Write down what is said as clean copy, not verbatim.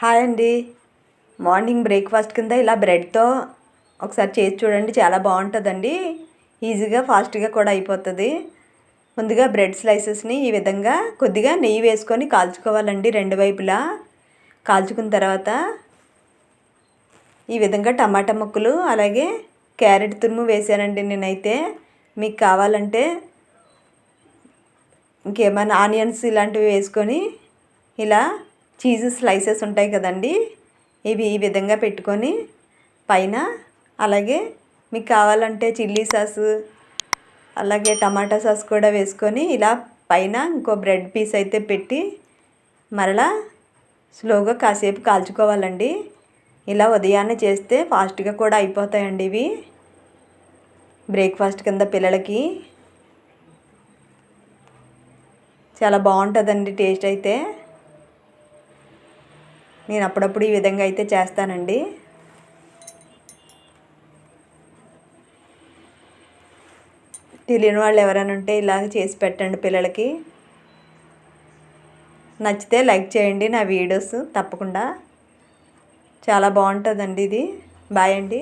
Hi అండి. Morning breakfast కింద ఇలా బ్రెడ్తో ఒకసారి చేసి చూడండి, చాలా బాగుంటుందండి. ఈజీగా ఫాస్ట్గా కూడా అయిపోతుంది. ముందుగా బ్రెడ్ స్లైసెస్ని ఈ విధంగా కొద్దిగా నెయ్యి వేసుకొని కాల్చుకోవాలండి. రెండు వైపులా కాల్చుకున్న తర్వాత ఈ విధంగా టమాటా ముక్కలు అలాగే క్యారెట్ తురుము వేసానండి నేనైతే. మీకు కావాలంటే ఇంకేమైనా ఆనియన్స్ ఇలాంటివి వేసుకొని ఇలా చీజ్ స్లైసెస్ ఉంటాయి కదండి, ఇవి ఈ విధంగా పెట్టుకొని పైన అలాగే మీకు కావాలంటే చిల్లీ సాసు అలాగే టమాటా సాస్ కూడా వేసుకొని ఇలా పైన ఇంకో బ్రెడ్ పీస్ అయితే పెట్టి మరలా స్లోగా కాసేపు కాల్చుకోవాలండి. ఇలా ఉదయాన్నే చేస్తే ఫాస్ట్గా కూడా అయిపోతాయండి ఇవి. బ్రేక్ఫాస్ట్ కింద పిల్లలకి చాలా బాగుంటుందండి టేస్ట్ అయితే. నేను అప్పుడప్పుడు ఈ విధంగా అయితే చేస్తానండి. తెలియని వాళ్ళు ఎవరైనా ఉంటే ఇలాగ చేసి పెట్టండి పిల్లలకి. నచ్చితే లైక్ చేయండి నా వీడియోస్ తప్పకుండా. చాలా బాగుంటుందండి ఇది. బాయ్ అండి.